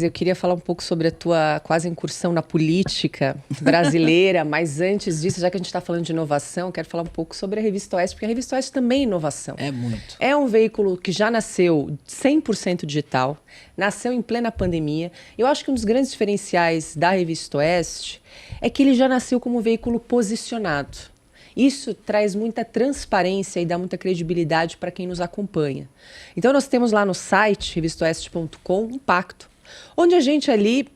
Cris, eu queria falar um pouco sobre a tua quase incursão na política brasileira, mas antes disso, já que a gente está falando de inovação, eu quero falar um pouco sobre a Revista Oeste, porque a Revista Oeste também é inovação. É muito. É um veículo que já nasceu 100% digital, nasceu em plena pandemia. Eu acho que um dos grandes diferenciais da Revista Oeste é que ele já nasceu como um veículo posicionado. Isso traz muita transparência e dá muita credibilidade para quem nos acompanha. Então nós temos lá no site, revistaoeste.com, um pacto, onde a gente ali,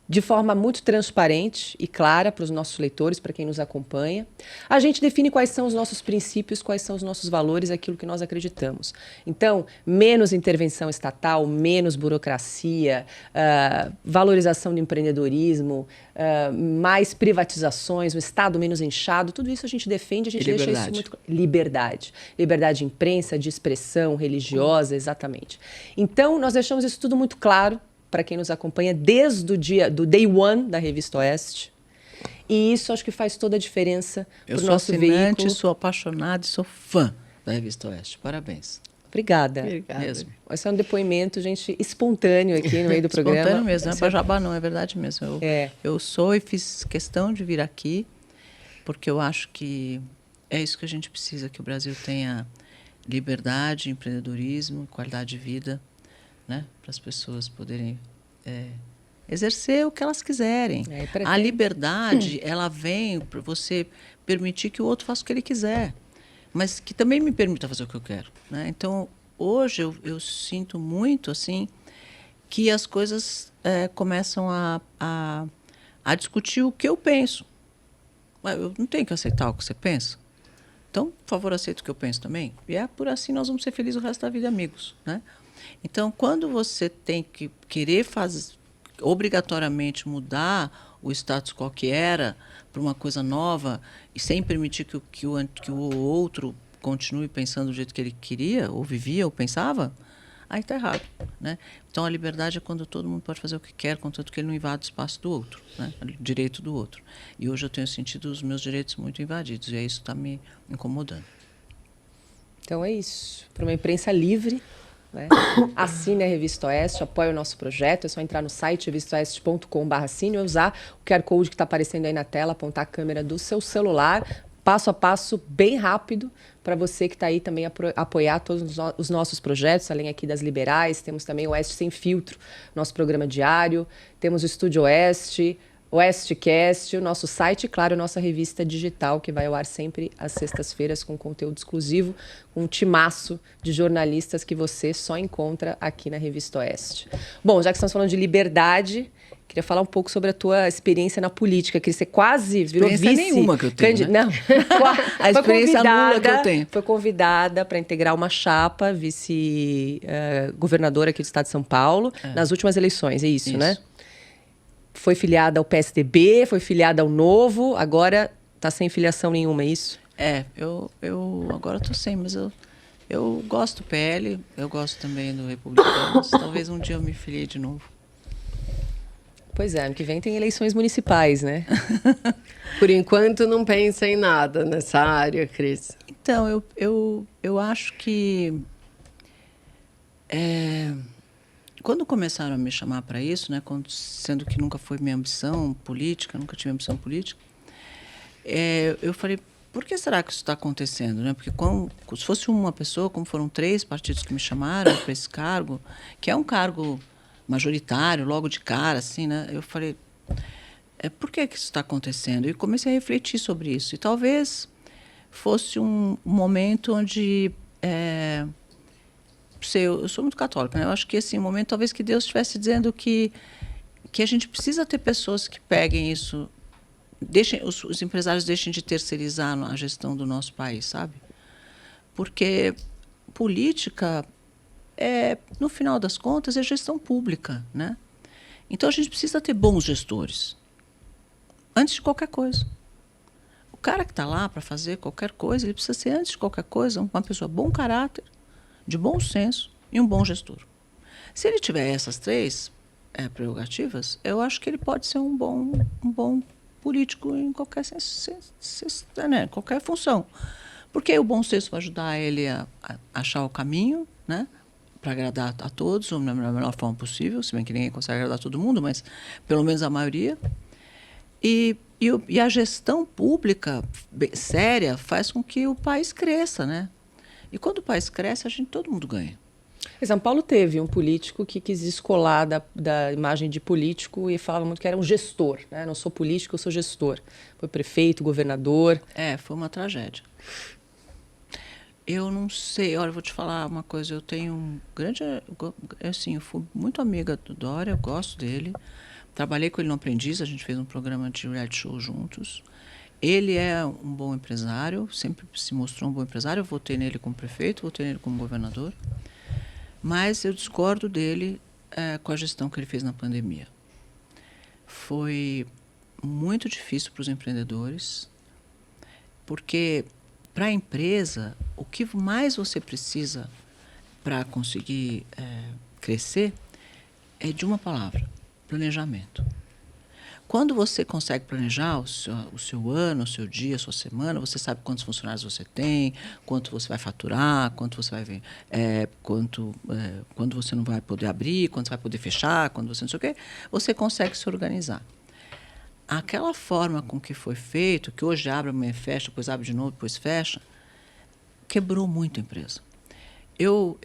de forma muito transparente e clara para os nossos leitores, para quem nos acompanha, a gente define quais são os nossos princípios, quais são os nossos valores, aquilo que nós acreditamos. Então, menos intervenção estatal, menos burocracia, valorização do empreendedorismo, mais privatizações, o Estado menos inchado, tudo isso a gente defende, a gente deixa isso muito... Liberdade. Liberdade de imprensa, de expressão religiosa, exatamente. Então, nós deixamos isso tudo muito claro para quem nos acompanha desde o do day one da Revista Oeste. E isso acho que faz toda a diferença para o nosso veículo. Eu sou assinante, sou apaixonada e sou fã da Revista Oeste. Parabéns. Obrigada. Mesmo. Esse é um depoimento, gente, espontâneo aqui no meio do programa. Espontâneo mesmo, não é para jabá não, é verdade mesmo. Eu sou e fiz questão de vir aqui, porque eu acho que é isso que a gente precisa, que o Brasil tenha liberdade, empreendedorismo, qualidade de vida, né, para as pessoas poderem exercer o que elas quiserem. A liberdade, ela vem para você permitir que o outro faça o que ele quiser, mas que também me permita fazer o que eu quero, né? Então, hoje eu sinto muito assim que as coisas começam a discutir o que eu penso. Eu não tenho que aceitar o que você pensa. Então, por favor, aceita o que eu penso também. E por assim nós vamos ser felizes o resto da vida, amigos, né? Então, quando você tem que querer obrigatoriamente mudar o status quo que era para uma coisa nova e sem permitir que o outro continue pensando do jeito que ele queria, ou vivia, ou pensava, aí está errado, né? Então, a liberdade é quando todo mundo pode fazer o que quer, contanto que ele não invade o espaço do outro, né? O direito do outro. E hoje eu tenho sentido os meus direitos muito invadidos, e isso está me incomodando. Então é isso. Para uma imprensa livre, né? Assine a Revista Oeste, apoie o nosso projeto, é só entrar no site revistaoeste.com/assine ou usar o QR Code que está aparecendo aí na tela, apontar a câmera do seu celular, passo a passo, bem rápido, para você que está aí também apoiar todos os nossos projetos, além aqui das liberais, temos também o Oeste Sem Filtro, nosso programa diário, temos o Estúdio Oeste, Oestecast, o nosso site e, claro, a nossa revista digital, que vai ao ar sempre às sextas-feiras com conteúdo exclusivo, com um timaço de jornalistas que você só encontra aqui na Revista Oeste. Bom, já que estamos falando de liberdade, queria falar um pouco sobre a tua experiência na política, que você quase virou vice... nenhuma que eu tenho, né? Não, a experiência nula que eu tenho. Foi convidada para integrar uma chapa vice-governadora aqui do estado de São Paulo, nas últimas eleições, é isso, né? Foi filiada ao PSDB, foi filiada ao Novo, agora está sem filiação nenhuma, é isso? Eu agora estou sem, mas eu gosto do PL, eu gosto também do Republicanos. Talvez um dia eu me filie de novo. Pois é, ano que vem tem eleições municipais, né? Por enquanto não pensa em nada nessa área, Cris. Então, eu acho que... Quando começaram a me chamar para isso, né, sendo que nunca foi minha ambição política, nunca tive ambição política, eu falei, por que será que isso está acontecendo? Né? Porque se fosse uma pessoa, como foram 3 partidos que me chamaram para esse cargo, que é um cargo majoritário, logo de cara, assim, né? Eu falei, por que isso está acontecendo? E comecei a refletir sobre isso. E talvez fosse um momento onde... eu sou muito católica, né? Eu acho que esse momento, talvez que Deus estivesse dizendo que a gente precisa ter pessoas que peguem isso, os empresários deixem de terceirizar a gestão do nosso país, sabe? Porque política, no final das contas, é gestão pública, né? Então, a gente precisa ter bons gestores, antes de qualquer coisa. O cara que está lá para fazer qualquer coisa, ele precisa ser, antes de qualquer coisa, uma pessoa de bom caráter, de bom senso e um bom gestor. Se ele tiver essas 3 prerrogativas, eu acho que ele pode ser um bom político em qualquer né, qualquer função. Porque o bom senso vai ajudar ele a achar o caminho, né, para agradar a todos, ou na melhor forma possível, se bem que ninguém consegue agradar todo mundo, mas pelo menos a maioria. E a gestão pública séria faz com que o país cresça, né? E quando o país cresce, todo mundo ganha. Em São Paulo teve um político que quis descolar da imagem de político e falava muito que era um gestor, né? Não sou político, eu sou gestor. Foi prefeito, governador. Foi uma tragédia. Eu não sei, olha, eu vou te falar uma coisa, eu tenho um grande, assim, eu fui muito amiga do Dória, eu gosto dele, trabalhei com ele no Aprendiz, a gente fez um programa de reality show juntos. Ele é um bom empresário, sempre se mostrou um bom empresário, eu votei nele como prefeito, votei nele como governador, mas eu discordo dele com a gestão que ele fez na pandemia. Foi muito difícil para os empreendedores, porque para a empresa, o que mais você precisa para conseguir crescer é de uma palavra: planejamento. Quando você consegue planejar o seu ano, o seu dia, a sua semana, você sabe quantos funcionários você tem, quanto você vai faturar, quanto você vai ver, quando você não vai poder abrir, quando você vai poder fechar, quando você não sei o quê, você consegue se organizar. Aquela forma com que foi feito, que hoje abre, amanhã fecha, depois abre de novo, depois fecha, quebrou muito a empresa. Eu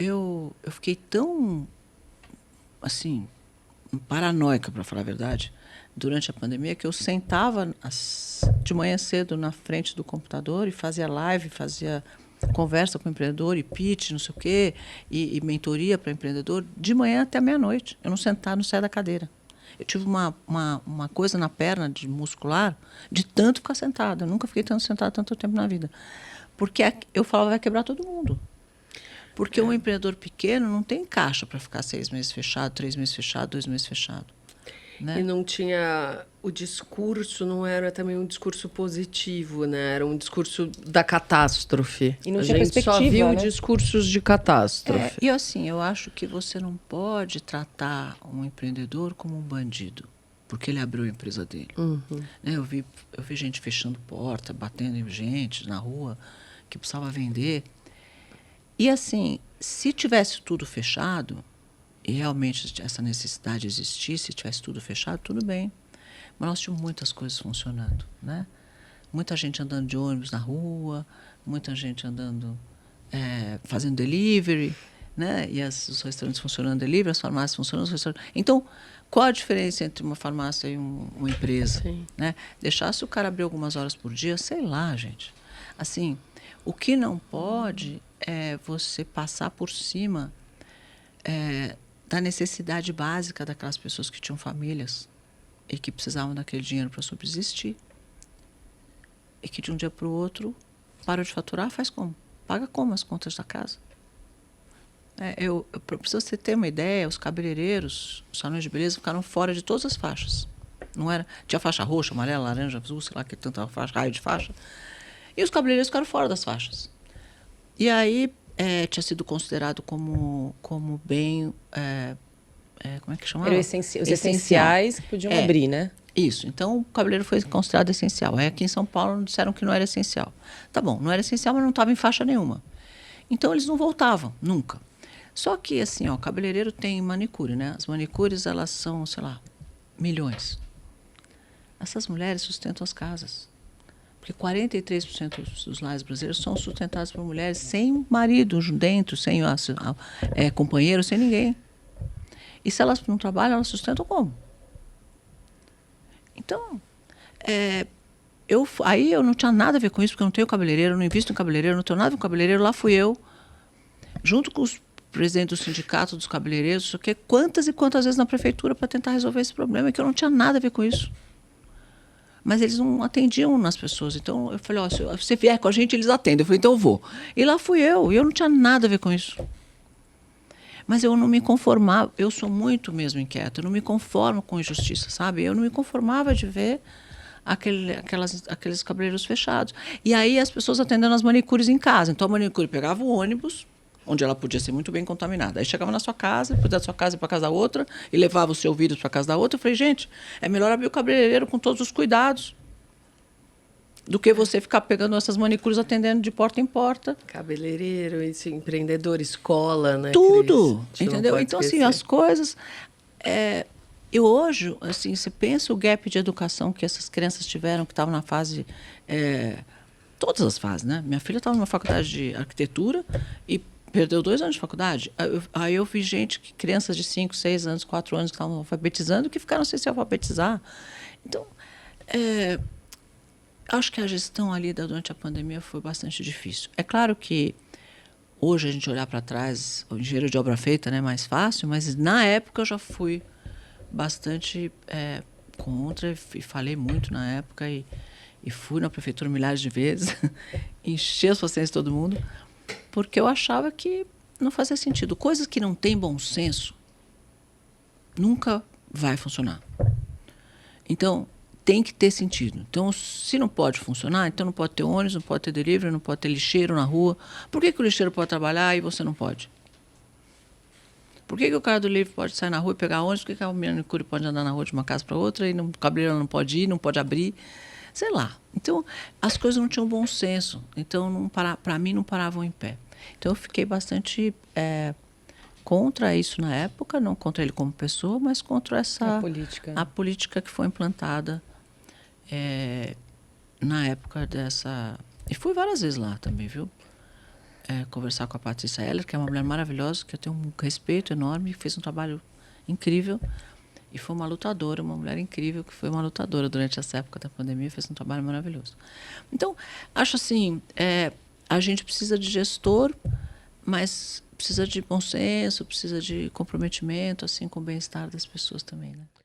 fiquei tão, assim, paranoica, para falar a verdade, durante a pandemia, que eu sentava de manhã cedo na frente do computador e fazia live, fazia conversa com o empreendedor, e pitch, não sei o quê, e mentoria para empreendedor, de manhã até meia-noite. Eu não saía da cadeira. Eu tive uma coisa na perna de muscular de tanto ficar sentada. Eu nunca fiquei sentada tanto tempo na vida. Porque eu falava, vai quebrar todo mundo. Porque um empreendedor pequeno não tem caixa para ficar 6 meses fechado, 3 meses fechado, 2 meses fechado. Né? E não tinha... O discurso não era também um discurso positivo, né? Era um discurso da catástrofe. E não a tinha gente só viu, né? Discursos de catástrofe. E assim, eu acho que você não pode tratar um empreendedor como um bandido, porque ele abriu a empresa dele. Uhum. Né? Eu vi gente fechando porta, batendo em gente na rua que precisava vender. E assim, se tivesse tudo fechado, e realmente essa necessidade existisse, se tivesse tudo fechado, tudo bem. Mas nós tínhamos muitas coisas funcionando, né? Muita gente andando de ônibus na rua, muita gente andando, fazendo delivery, né? E os restaurantes funcionando delivery, as farmácias funcionando, os restaurantes... Então, qual a diferença entre uma farmácia e uma empresa? Sim. Né? Deixasse o cara abrir algumas horas por dia, sei lá, gente. Assim, o que não pode é você passar por cima da necessidade básica daquelas pessoas que tinham famílias e que precisavam daquele dinheiro para subsistir. E que de um dia para o outro para de faturar, faz como? Paga como as contas da casa? Para você ter uma ideia, os cabeleireiros, os salões de beleza ficaram fora de todas as faixas. Não era, tinha faixa roxa, amarela, laranja, azul, sei lá que tanta faixa, raio de faixa. E os cabeleireiros ficaram fora das faixas. E aí tinha sido considerado como bem... como é que chamava? Os essenciais que podiam abrir, né? Isso. Então, o cabeleireiro foi considerado essencial. Aí, aqui em São Paulo, disseram que não era essencial. Tá bom, não era essencial, mas não estava em faixa nenhuma. Então, eles não voltavam, nunca. Só que, assim, o cabeleireiro tem manicure, né? As manicures, elas são, sei lá, milhões. Essas mulheres sustentam as casas. Porque 43% dos lares brasileiros são sustentados por mulheres sem marido dentro, sem companheiro, sem ninguém. E se elas não trabalham, elas sustentam como? Então, aí eu não tinha nada a ver com isso, porque eu não tenho cabeleireiro, eu não invisto em cabeleireiro, eu não tenho nada a ver com cabeleireiro. Lá fui eu, junto com os presidentes do sindicato dos cabeleireiros, não sei o quê, quantas e quantas vezes na prefeitura para tentar resolver esse problema, que eu não tinha nada a ver com isso. Mas eles não atendiam nas pessoas. Então, eu falei, se você vier com a gente, eles atendem. Eu falei, então eu vou. E lá fui eu, e eu não tinha nada a ver com isso. Mas eu não me conformava, eu sou muito mesmo inquieta, eu não me conformo com injustiça, sabe? Eu não me conformava de ver aqueles cabeleireiros fechados. E aí as pessoas atendendo as manicures em casa. Então a manicure pegava o ônibus, onde ela podia ser muito bem contaminada. Aí chegava na sua casa, depois da sua casa para casa da outra, e levava o seu vírus para casa da outra. Eu falei, gente, é melhor abrir o cabeleireiro com todos os cuidados. do que você ficar pegando essas manicures atendendo de porta em porta. Cabeleireiro, isso, empreendedor, escola, né? Tudo, Cris? entendeu? Então, assim, as coisas... eu hoje, assim, você pensa o gap de educação que essas crianças tiveram, que estavam na fase... todas as fases, né? Minha filha estava numa faculdade de arquitetura e perdeu 2 anos de faculdade. Aí eu vi crianças de 5, 6 anos, 4 anos que estavam alfabetizando, que ficaram sem se alfabetizar. Então, acho que a gestão ali durante a pandemia foi bastante difícil. É claro que hoje a gente olhar para trás, o engenheiro de obra feita, né, é mais fácil, mas na época eu já fui bastante contra e falei muito na época e fui na prefeitura milhares de vezes, enchi as paciências de todo mundo, porque eu achava que não fazia sentido. Coisas que não têm bom senso nunca vai funcionar. Então, tem que ter sentido. Então, se não pode funcionar, então não pode ter ônibus, não pode ter delivery, não pode ter lixeiro na rua. Por que o lixeiro pode trabalhar e você não pode? Por que o cara do livro pode sair na rua e pegar ônibus? Por que a manicure pode andar na rua de uma casa para outra e o cabeleireiro não pode ir, não pode abrir? Sei lá. Então, as coisas não tinham bom senso. Então, para mim, não paravam em pé. Então, eu fiquei bastante contra isso na época, não contra ele como pessoa, mas contra a política que foi implantada na época dessa... E fui várias vezes lá também, viu? Conversar com a Patrícia Heller, que é uma mulher maravilhosa, que eu tenho um respeito enorme, fez um trabalho incrível. E foi uma lutadora, uma mulher incrível, que foi uma lutadora durante essa época da pandemia, fez um trabalho maravilhoso. Então, acho assim, a gente precisa de gestor, mas precisa de bom senso, precisa de comprometimento, assim, com o bem-estar das pessoas também, né?